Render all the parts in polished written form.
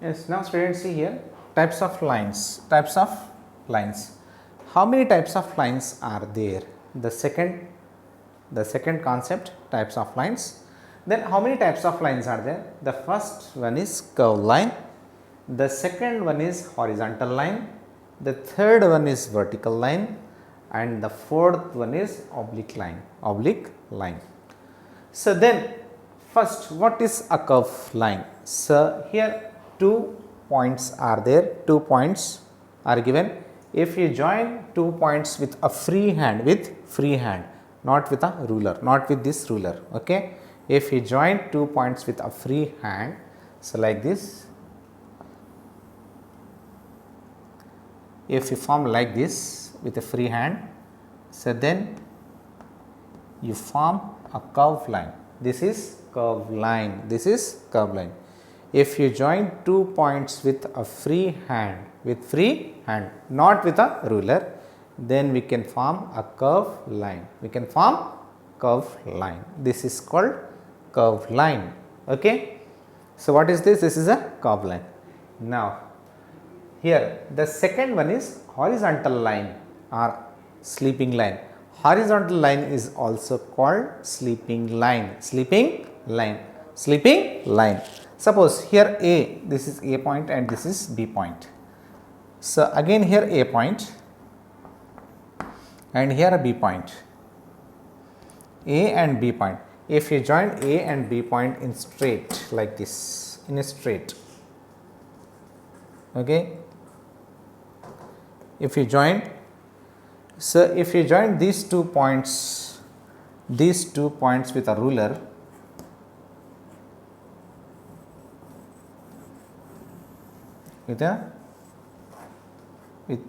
Yes, now students see here types of lines. Types of lines. How many types of lines are there? The second concept, types of lines. Then how many types of lines are there? The first one is curved line. The second one is horizontal line. The third one is vertical line, and the fourth one is oblique line. Oblique line. So then first, what is a curved line? So here two points are there, 2 points are given. If you join 2 points with a free hand, not with a ruler, not with this ruler, okay. If you join 2 points with a free hand, so like this, if you form like this with a free hand, so then you form a curved line. This is curved line. This is curved line. If you join 2 points with a free hand, not with a ruler, then we can form a curved line. We can form curved line. This is called curved line. Okay. So what is this? This is a curved line. Now here the second one is horizontal line or sleeping line. Horizontal line is also called sleeping line. Sleeping line. Sleeping line. Suppose here A, this is A point and this is B point. So again here A point and here a B point. A and B point. If you join A and B point in straight like this, in a straight, okay. If you join, so if you join these 2 points with a ruler, with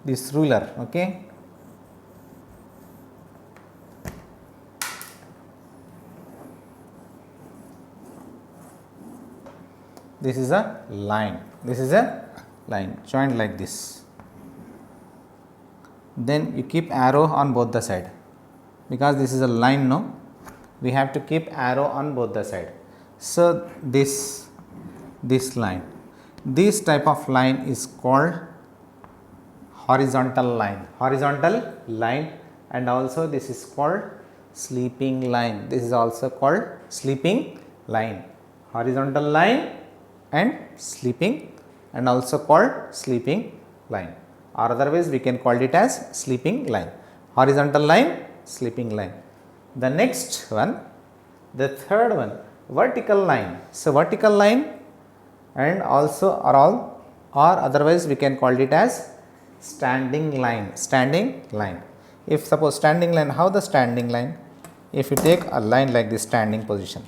this ruler, okay. This is a line. This is a line joined like this. Then you keep arrow on both the side, because this is a line, no, we have to keep arrow on both the side. So this line, this type of line is called horizontal line. Horizontal line, and also this is called sleeping line. This is also called sleeping line. Horizontal line and sleeping, and also called sleeping line, or otherwise we can call it as sleeping line. Horizontal line, sleeping line. The next one, the third one, vertical line. So vertical line, and also or otherwise we can call it as standing line. Standing line. If suppose standing line, how the standing line? If you take a line like this, standing position,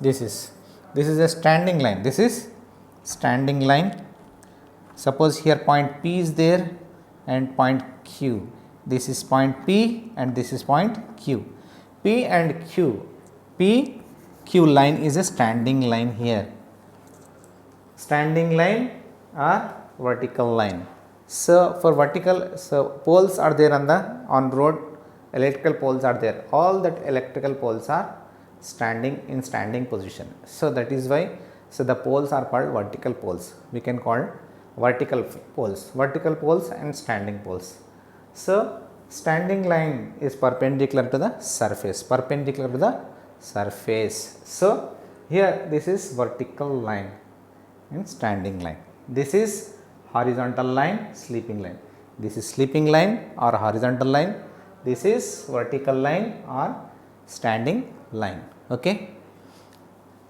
this is a standing line. This is standing line. Suppose here point P is there and point Q. This is point P and this is point Q. P and Q. P Q line is a standing line here. Standing line or vertical line. So for vertical, so poles are there on road. Electrical poles are there. All that electrical poles are standing position. So that is why, so the poles are called vertical poles. We can call vertical poles and standing poles. So standing line is perpendicular to the surface. So here this is vertical line and standing line. This is horizontal line, sleeping line. This is sleeping line or horizontal line. This is vertical line or standing line. Okay.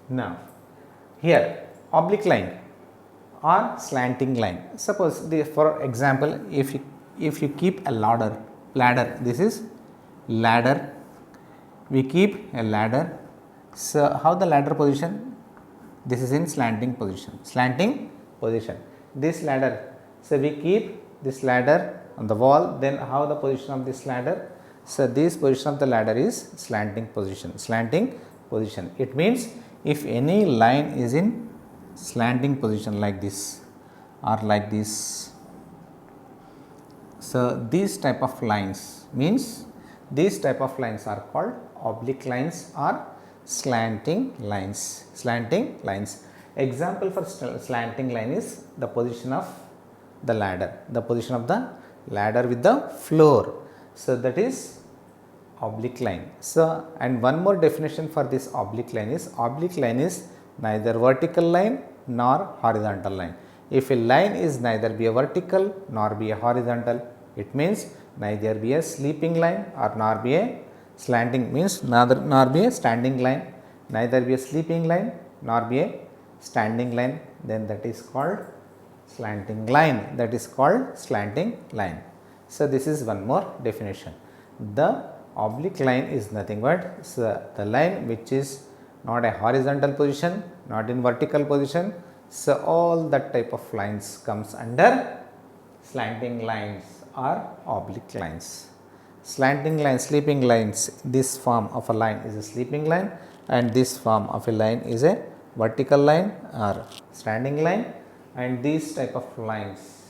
Now here oblique line or slanting line. Suppose for example, if you keep a ladder, this is ladder, we keep a ladder. So how the ladder position? This is in slanting position. This ladder, so we keep this ladder on the wall. Then how the position of this ladder? So this position of the ladder is slanting position. It means if any line is in slanting position like this or like this, So these type of lines means these type of lines are called oblique lines or slanting lines. Slanting lines. Example for slanting line is the position of the ladder. The position of the ladder with the floor. So that is oblique line. So and one more definition for this oblique line is neither vertical line nor horizontal line. If a line is neither be a vertical nor be a horizontal, it means neither be a sleeping line or nor be a slanting, means neither nor be a standing line, neither be a sleeping line nor be a standing line, then that is called slanting line. That is called slanting line. So this is one more definition. The oblique line is nothing but the line which is not a horizontal position, not in vertical position. So all that type of lines comes under slanting lines or oblique lines. Slanting line, sleeping lines, this form of a line is a sleeping line and this form of a line is a vertical line or standing line, and these type of lines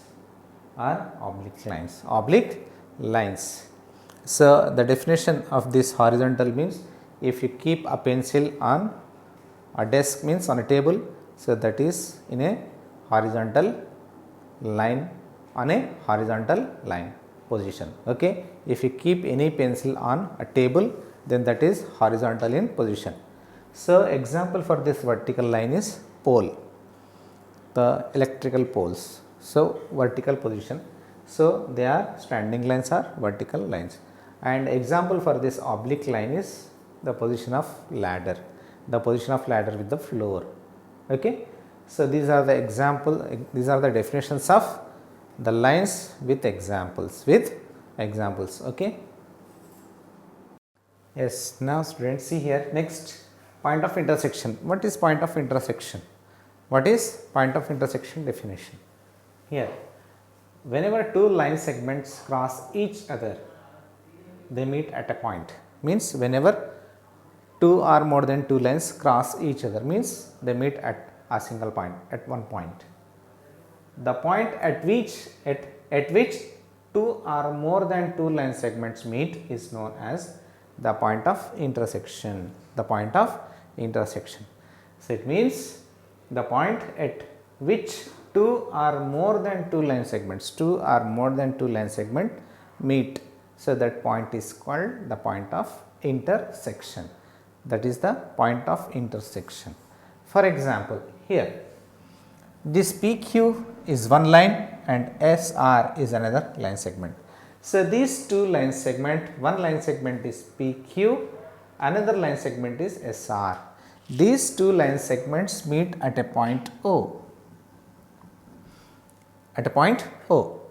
are oblique lines. Oblique lines. So the definition of this horizontal means if you keep a pencil on a desk, means on a table, so that is in a horizontal line, on a horizontal line position. Okay, if you keep any pencil on a table, then that is horizontal in position. So example for this vertical line is pole, the electrical poles. So vertical position. So they are standing lines or vertical lines. And example for this oblique line is the position of ladder, the position of ladder with the floor. Okay. So these are the example, these are the definitions of the lines with examples, okay. Yes, now students see here, next point of intersection. What is point of intersection? What is point of intersection definition? Here, whenever two line segments cross each other, they meet at a point. Means whenever two or more than two lines cross each other, means they meet at a single point, at one point. The point at which two or more than two line segments meet is known as the point of intersection. The point of intersection. So it means the point at which two or more than two line segments, meet. So that point is called the point of intersection. That is the point of intersection. For example, here this PQ is one line and SR is another line segment. So these two line segment, one line segment is PQ, another line segment is SR. These two line segments meet at a point O. At a point O.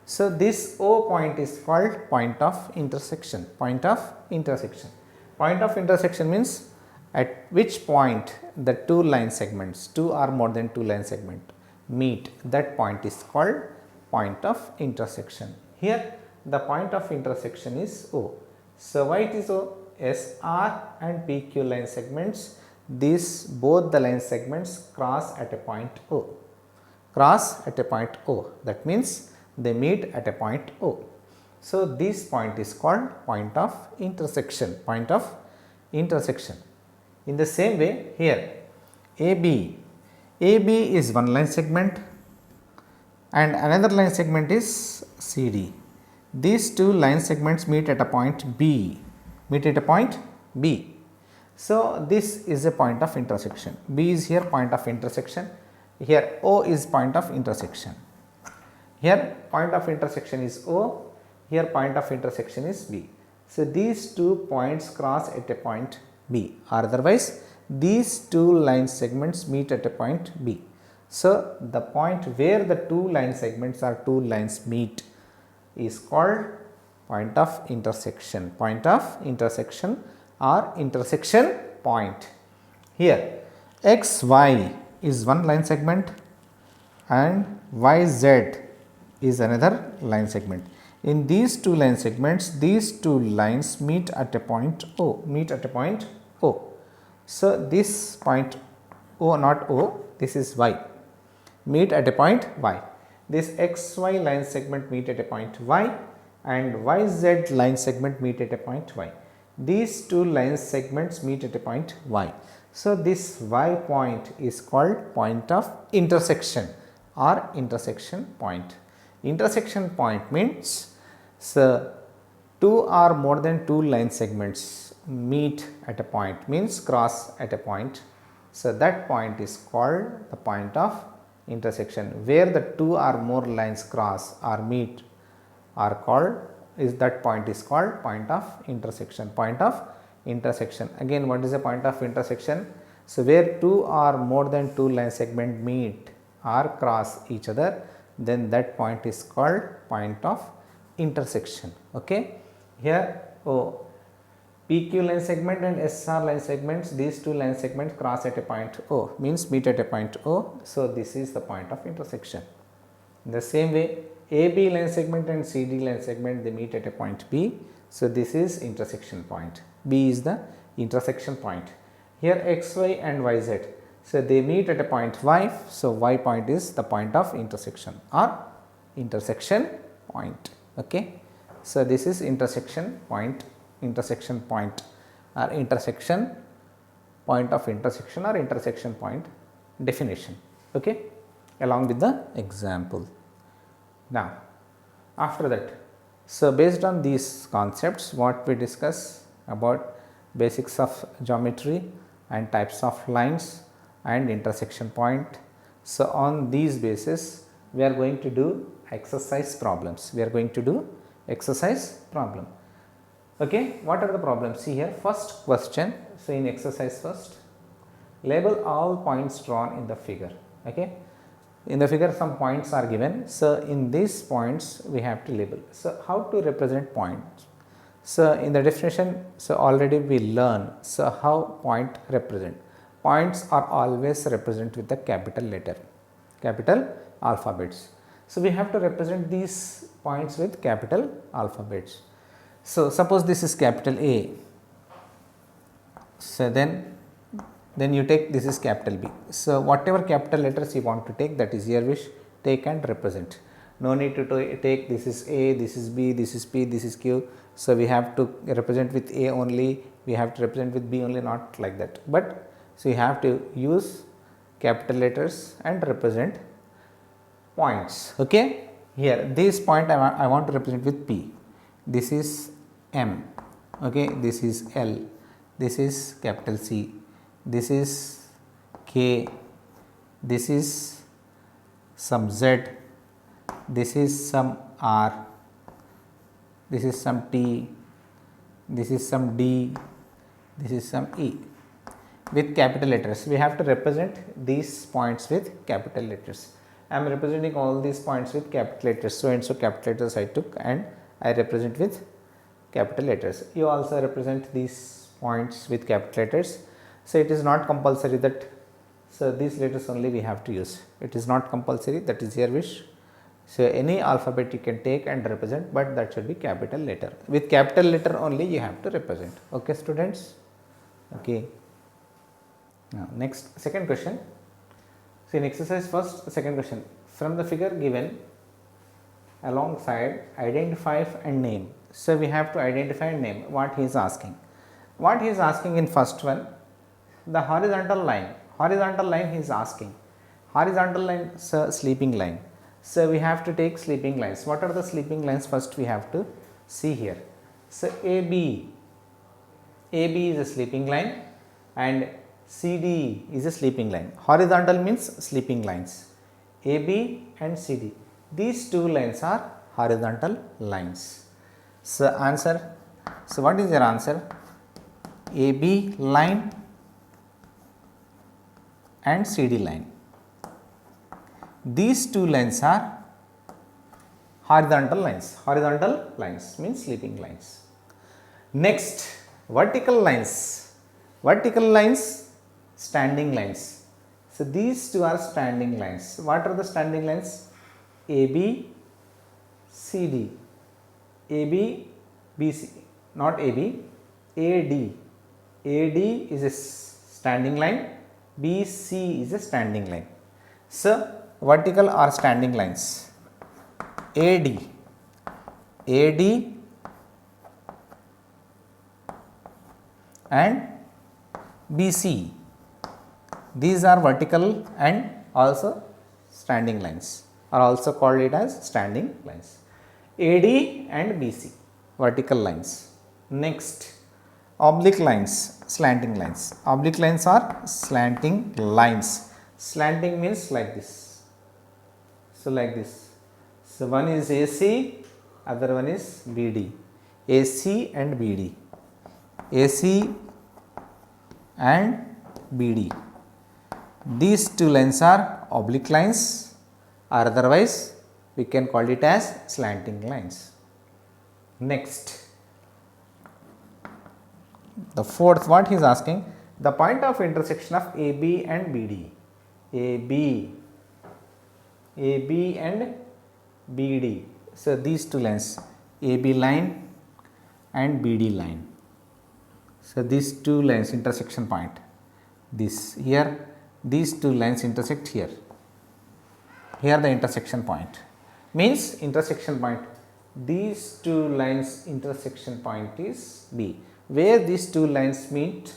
So this O point is called point of intersection. Point of intersection. Point of intersection means at which point the two line segments, two or more than two line segment meet, that point is called point of intersection. Here the point of intersection is O. So why it is O? SR and PQ line segments, these both the line segments cross at a point O. Cross at a point O. That means they meet at a point O. So this point is called point of intersection. Point of intersection. In the same way, here AB is one line segment and another line segment is CD. These two line segments meet at a point B. So this is a point of intersection. B is here point of intersection. Here O is point of intersection. Here point of intersection is O. Here point of intersection is B. So these two points cross at a point B, or otherwise these two line segments meet at a point B. So the point where the two line segments or two lines meet is called point of intersection. Point of intersection or intersection point. Here XY is one line segment and YZ is another line segment. In these two line segments, these two lines meet at a point O. So this point O, not O, this is Y, meet at a point Y. this XY line segment meet at a point Y and YZ line segment meet at a point Y. These two line segments meet at a point Y. So, this Y point is called point of intersection or intersection point. Intersection point means, so two or more than two line segments meet at a point, means cross at a point. So, that point is called the point of intersection, where the two or more lines cross or meet are called, is that point is called point of intersection. Point of intersection. Again, what is a point of intersection? So, where two or more than two line segment meet or cross each other, then that point is called point of intersection. Okay. Here PQ line segment and SR line segments, these two line segments cross at a point O, means meet at a point O. So, this is the point of intersection. In the same way, AB line segment and CD line segment, they meet at a point B. So, this is intersection point. B is the intersection point. Here XY and YZ, so they meet at a point Y. So, Y point is the point of intersection or intersection point. Okay. So, this is intersection point or intersection point of intersection or intersection point definition, okay, along with the example. Now, after that, so based on these concepts, what we discuss about basics of geometry and types of lines and intersection point. So, on these basis, we are going to do exercise problems. Okay, what are the problems? See here, first question. So, in exercise first, label all points drawn in the figure. Okay, in the figure some points are given. So, in these points we have to label. So, how to represent points? So, in the definition, so already we learn. So, how point represent? Points are always represented with the capital letter, capital alphabets. So, we have to represent these points with capital alphabets. So, suppose this is capital A. So, then you take this is capital B. So, whatever capital letters you want to take, that is your wish, take and represent. No need to take this is A, this is B, this is P, this is Q. So, we have to represent with A only, we have to represent with B only, not like that. But, so you have to use capital letters and represent points. Okay. Here this point I want to represent with P. This is M. Okay. This is L. This is capital C. This is K. This is some Z. This is some R. This is some T. This is some D. This is some E. With capital letters, we have to represent these points with capital letters. I am representing all these points with capital letters. So and so capital letters I took and I represent with capital letters. You also represent these points with capital letters. So it is not compulsory that, so these letters only we have to use. It is not compulsory, that is your wish. So any alphabet you can take and represent, but that should be capital letter. With capital letter only you have to represent. Okay, students. Okay. Now next, second question. So in exercise first, second question, from the figure given alongside identify and name. So we have to identify and name what he is asking. What he is asking in first one, the horizontal line he is asking. Horizontal line, so sleeping line. So we have to take sleeping lines. What are the sleeping lines? First we have to see here. So AB is a sleeping line and CD is a sleeping line. Horizontal means sleeping lines. AB and CD. These two lines are horizontal lines. So answer. So what is your answer? AB line and CD line. These two lines are horizontal lines. Horizontal lines means sleeping lines. Next, vertical lines. Vertical lines, standing lines. So these two are standing lines. What are the standing lines? AB, CD. AB, BC, not AB, AD. AD is a standing line, BC is a standing line. So vertical or standing lines. AD, AD and BC. These are vertical and also standing lines, are also called it as standing lines. AD and BC, vertical lines. Next, oblique lines, slanting lines. Oblique lines are slanting lines. Slanting means like this. So, like this. So, one is AC, other one is BD. AC and BD. AC and BD. These two lines are oblique lines, or otherwise we can call it as slanting lines. Next, the fourth, what he is asking, the point of intersection of AB and BD. AB and BD. So, these two lines, AB line and BD line. So, these two lines intersection point, this here, these two lines intersect here. Here the intersection point means intersection point. These two lines intersection point is B. Where these two lines meet?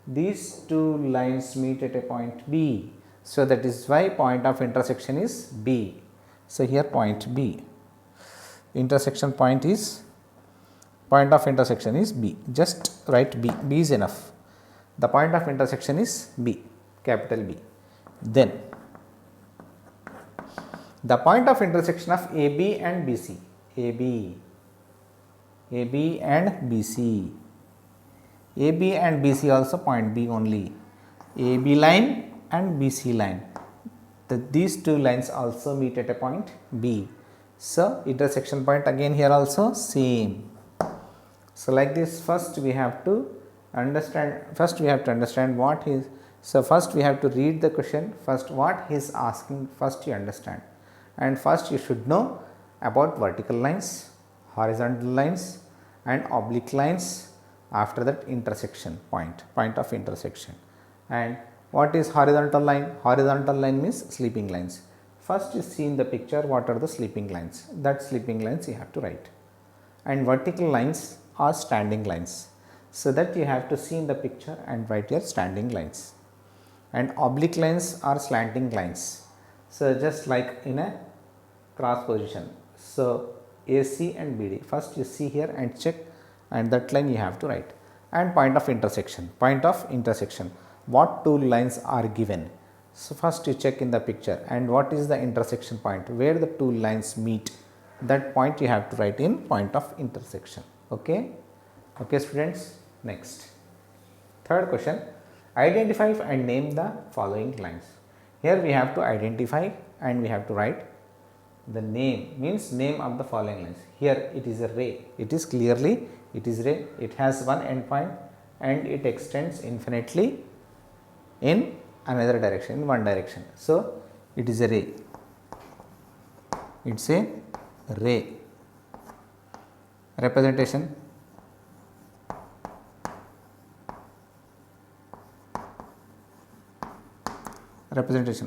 These two lines meet at a point B. So, that is why point of intersection is B. So, here point B, intersection point is, point of intersection is B. Just write B, B is enough. The point of intersection is B, capital B. Then, the point of intersection of AB and BC, AB and BC, AB and BC also point B only, AB line and BC line, these two lines also meet at a point B. So, intersection point again here also same. So, like this, first we have to understand what he is. So, first we have to read the question, first what he is asking, first you understand, and first you should know about vertical lines, horizontal lines and oblique lines. After that, intersection point, point of intersection. And what is horizontal line? Horizontal line means sleeping lines. First you see in the picture what are the sleeping lines, that sleeping lines you have to write. And vertical lines are standing lines. So, that you have to see in the picture and write your standing lines. And oblique lines are slanting lines. So, just like in a cross position. So, AC and BD, first you see here and check, and that line you have to write. And point of intersection, what two lines are given. So, first you check in the picture and what is the intersection point, where the two lines meet, that point you have to write in point of intersection. Okay, students. Next, third question, identify and name the following lines. Here we have to identify and we have to write the name, means name of the following lines. Here it is a ray, it is clearly it is ray, it has one end point and it extends infinitely in another direction, in one direction. So, it is a ray, it is a ray. Representation,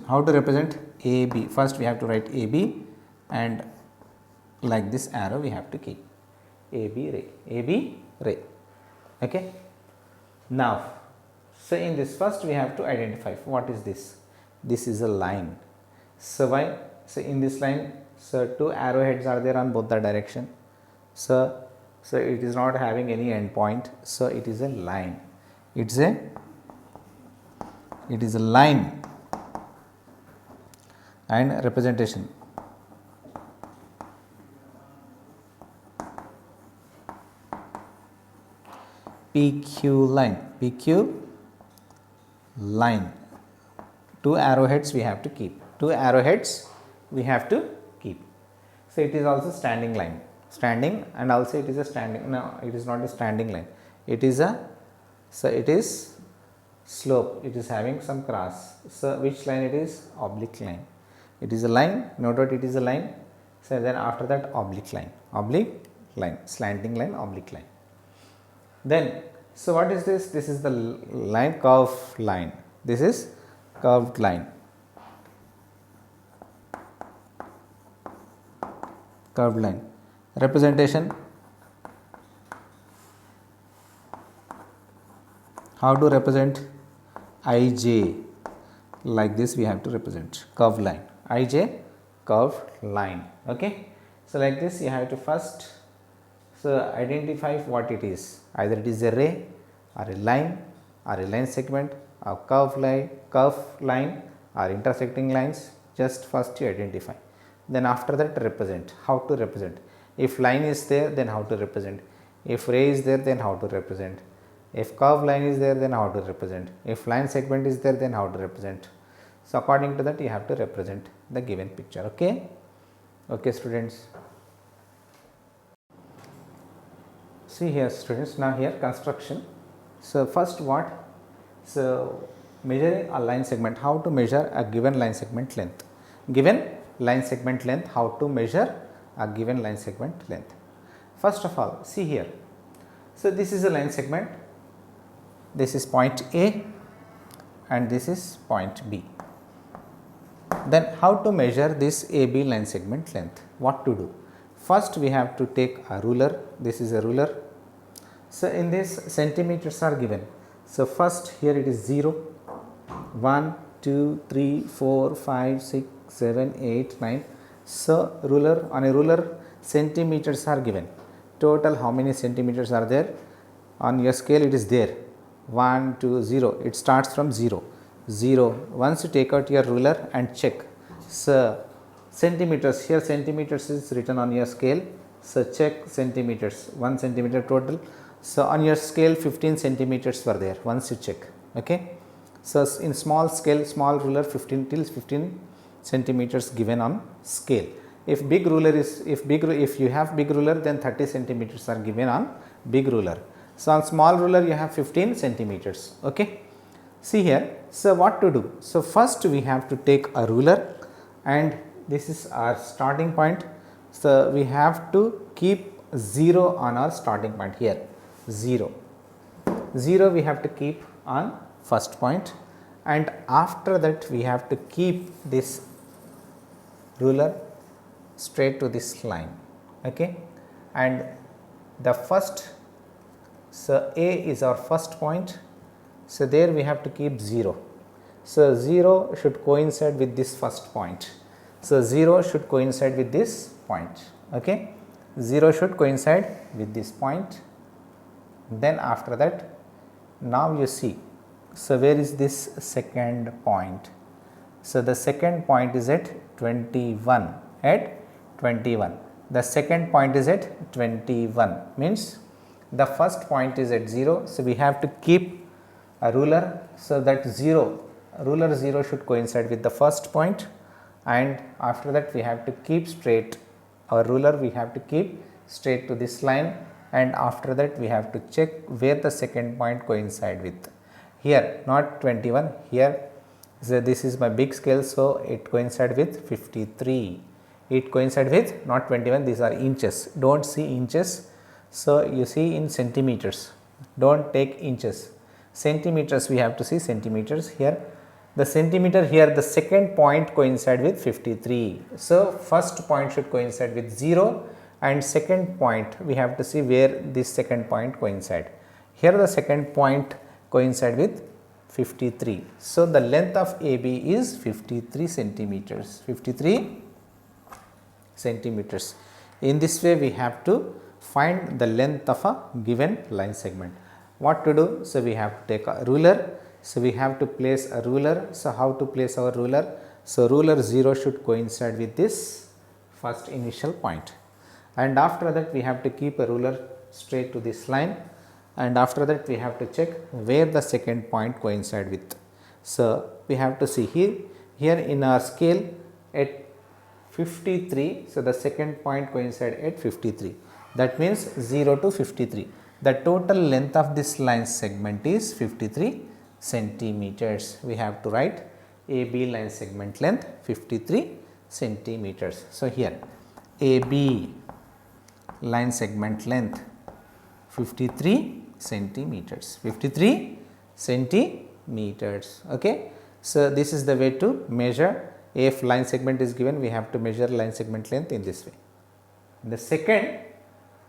how to represent AB? First we have to write AB and like this arrow we have to keep, AB ray. Okay. Now, so in this first we have to identify what is this. This is a line. So, why? So, in this line, so two arrowheads are there on both the direction. So, it is not having any end point. So, it is a line. It is a line. And representation, PQ line, two arrowheads we have to keep, So, it is also standing line, standing, and also it is a standing, no, it is not a standing line, it is a, so it is slope, it is having some cross. So, which line it is? Oblique line. It is a line, no doubt it is a line. So, then after that oblique line, slanting line, oblique line. Then, so what is this? This is the line, curved line. This is curved line. curved line. Representation, how to represent ij, like this we have to represent curved line, ij curved line. Okay. So, like this you have to first identify what it is, either it is a ray or a line or a line segment or curve line or intersecting lines. Just first you identify, then after that represent. How to represent? If line is there, then how to represent? If ray is there, then how to represent? If curve line is there, then how to represent? If line segment is there, then how to represent? So, according to that you have to represent the given picture. Okay. Okay, students. See here students, now here construction. So, first what? So, measuring a line segment, how to measure a given line segment length? Given line segment length, how to measure a given line segment length? First of all, see here. So, this is a line segment, this is point A and this is point B. Then how to measure this AB line segment length? What to do? First we have to take a ruler, this is a ruler. So, in this centimeters are given. So, first here it is 0, 1, 2, 3, 4, 5, 6, 7, 8, 9. So, ruler, on a ruler centimeters are given. Total how many centimeters are there? On your scale it is there 1, 2, 0. It starts from 0. 0. Once you take out your ruler and check. So, centimeters, here centimeters is written on your scale. So, check centimeters, 1 centimeter total. So, on your scale 15 centimeters were there once you check. Okay. So, in small scale, small ruler 15 till 15 centimeters given on scale. If big ruler is, if you have big ruler, then 30 centimeters are given on big ruler. So, on small ruler you have 15 centimeters. Okay. See here. So, what to do? So, first we have to take a ruler and this is our starting point. So, we have to keep 0 on our starting point here, 0. 0 we have to keep on first point, and after that we have to keep this ruler straight to this line. Okay. And the first, so A is our first point. So, there we have to keep 0. So, 0 should coincide with this first point. So, 0 should coincide with this point. Okay. 0 should coincide with this point. Then after that, now you see, so where is this second point? So, the second point is at 21, at 21. The second point is at 21, means the first point is at 0. So, we have to keep a ruler, so that ruler 0 should coincide with the first point, and after that we have to keep straight our ruler, we have to keep straight to this line, and after that we have to check where the second point coincide with. Here not 21, here, so this is my big scale, so it coincide with 53. It coincide with not 21, these are inches, do not see inches. So, you see in centimeters, do not take inches, centimeters we have to see centimeters. Here the centimeter, here the second point coincide with 53. So, first point should coincide with 0 and second point we have to see where this second point coincide. Here the second point coincide with 53. So, the length of AB is 53 centimeters, 53 centimeters. In this way we have to find the length of a given line segment. What to do? So, we have to take a ruler. So, we have to place a ruler. So, how to place our ruler? So, ruler 0 should coincide with this first initial point, and after that we have to keep a ruler straight to this line, and after that we have to check where the second point coincide with. So, we have to see here in our scale at 53. So, the second point coincide at 53, that means 0 to 53. The total length of this line segment is 53 centimeters. We have to write AB line segment length 53 centimeters. So, here AB line segment length 53 centimeters, 53 centimeters. Okay. So, this is the way to measure. If line segment is given, we have to measure line segment length in this way. In the second,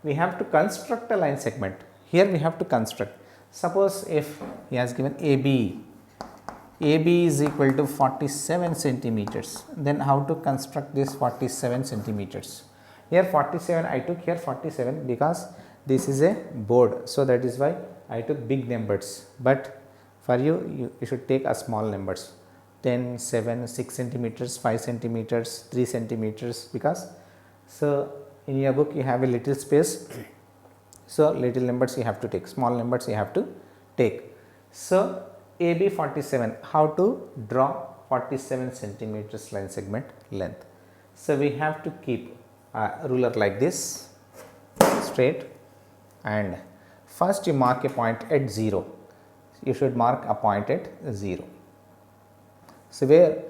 we have to construct a line segment. Here we have to construct. Suppose if he has given AB is equal to 47 centimeters, then how to construct this 47 centimeters? Here 47, I took here 47 because this is a board, so that is why I took big numbers, but for you should take a small numbers, 10, 7, 6 centimeters, 5 centimeters, 3 centimeters, because so in your book you have a little space, so little numbers you have to take, small numbers you have to take. So AB 47, how to draw 47 centimeters line segment length? So we have to keep a ruler like this straight, and first you mark a point at 0. You should mark a point at 0. So where,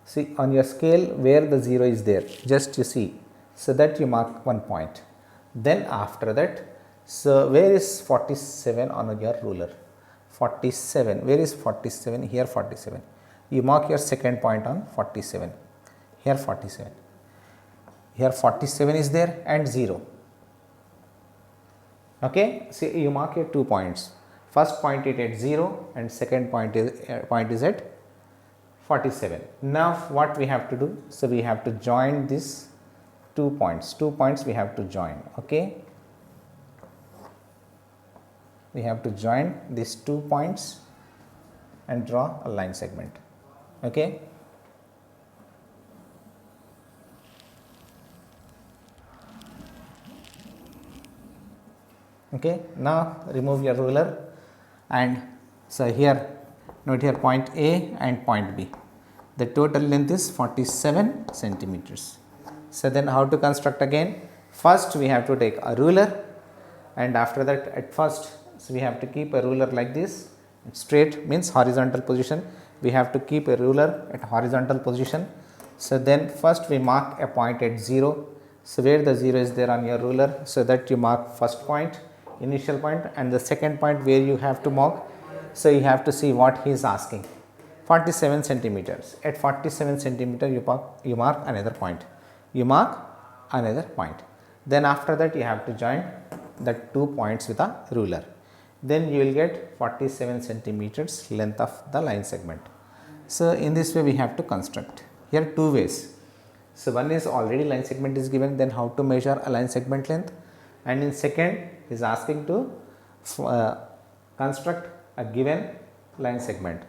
see on your scale where the 0 is there, just you see, so that you mark one point. Then after that, so where is 47 on your ruler? 47, where is 47? Here 47. You mark your second point on 47. Here 47. Here 47 is there and 0. Okay, see you mark here 2 points. First point is at 0 and second point is at 47. Now what we have to do? So we have to join these 2 points. 2 points we have to join. Okay, we have to join these 2 points and draw a line segment. Okay. Okay, now remove your ruler, and so here note here point A and point B. The total length is 47 centimeters. So then how to construct again? First we have to take a ruler, and after that at first, so we have to keep a ruler like this, straight means horizontal position. We have to keep a ruler at horizontal position. So then first we mark a point at 0. So where the 0 is there on your ruler, so that you mark first point, initial point, and the second point where you have to mark. So you have to see what he is asking. 47 centimeters. At 47 centimeter you mark another point. You mark another point. Then after that you have to join the 2 points with a ruler. Then you will get 47 centimeters length of the line segment. So in this way we have to construct. Here 2 ways. So one is already line segment is given, then how to measure a line segment length, and in second is asking to construct a given line segment.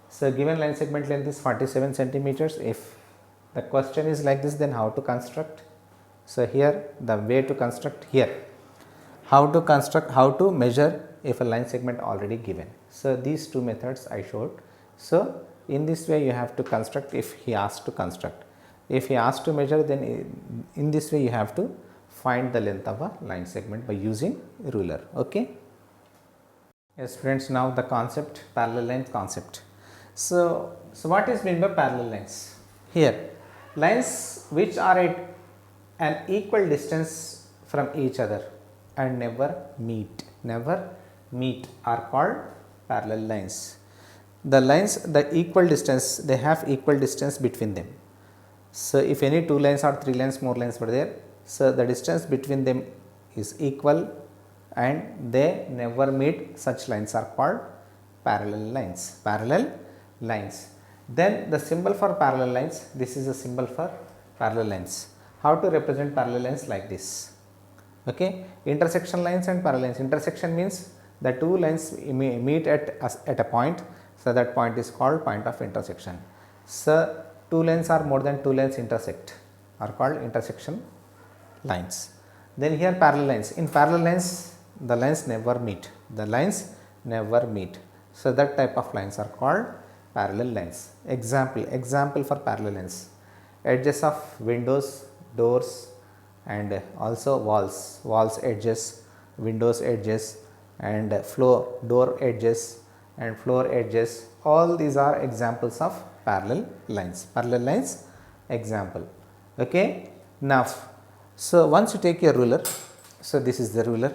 So given line segment length is 47 centimeters. If the question is like this, then how to construct? So here the way to construct, here how to construct, how to measure if a line segment already given. So these 2 methods I showed. So in this way you have to construct if he asks to construct. If he asks to measure, then in this way you have to find the length of a line segment by using ruler. Okay. Yes friends, now the concept, parallel lines concept. So what is meant by parallel lines? Here lines which are at an equal distance from each other and never meet are called parallel lines. The lines, the equal distance, they have equal distance between them. So if any 2 lines or 3 lines, more lines were there, so the distance between them is equal and they never meet, such lines are called parallel lines. Then the symbol for parallel lines, this is a symbol for parallel lines. How to represent parallel lines? Like this. Okay, intersection lines and parallel lines. Intersection means the 2 lines meet at a point, so that point is called point of intersection. So 2 lines or more than 2 lines intersect are called intersection lines. Then here parallel lines. In parallel lines the lines never meet. So that type of lines are called parallel lines. Example for parallel lines: edges of windows, doors, and also walls edges, windows edges, and door edges and floor edges. All these are examples of parallel lines. Example. Okay. Now so once you take your ruler, so this is the ruler,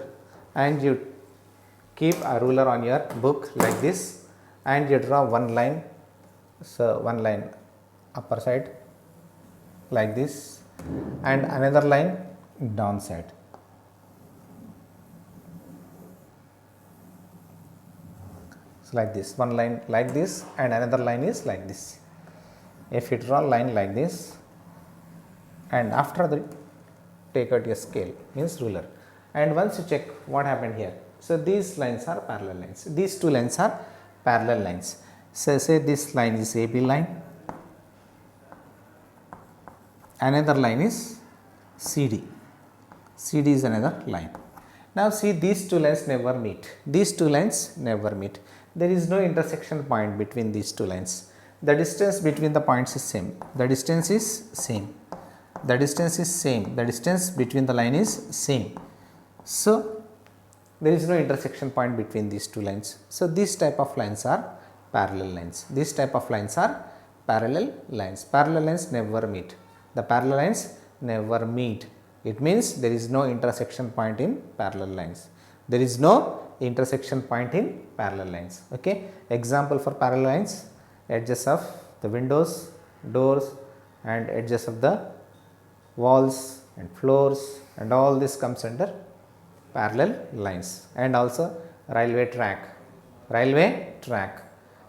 and you keep a ruler on your book like this, and you draw one line. So one line upper side like this, and another line down side. So like this, one line like this and another line is like this. If you draw a line like this and after that take out your scale, means ruler, and once you check what happened here. So these lines are parallel lines, these two lines are parallel lines. So say this line is AB line, another line is CD, CD is another line. Now see, these two lines never meet, these two lines never meet, there is no intersection point between these two lines. The distance between the points is same, the distance is same, the distance is same, the distance between the line is same. So there is no intersection point between these two lines. So these type of lines are parallel lines, these type of lines are parallel lines. Parallel lines never meet, the parallel lines never meet. It means there is no intersection point in parallel lines, there is no intersection point in parallel lines. Okay. Example for parallel lines: edges of the windows, doors, and edges of the walls and floors, and all this comes under parallel lines. And also railway track, railway track.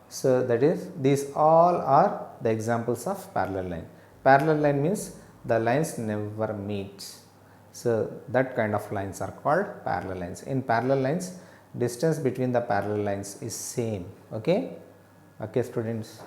So that is, these all are the examples of parallel line. Parallel line means the lines never meet. So that kind of lines are called parallel lines. In parallel lines, distance between the parallel lines is same. Okay, okay students.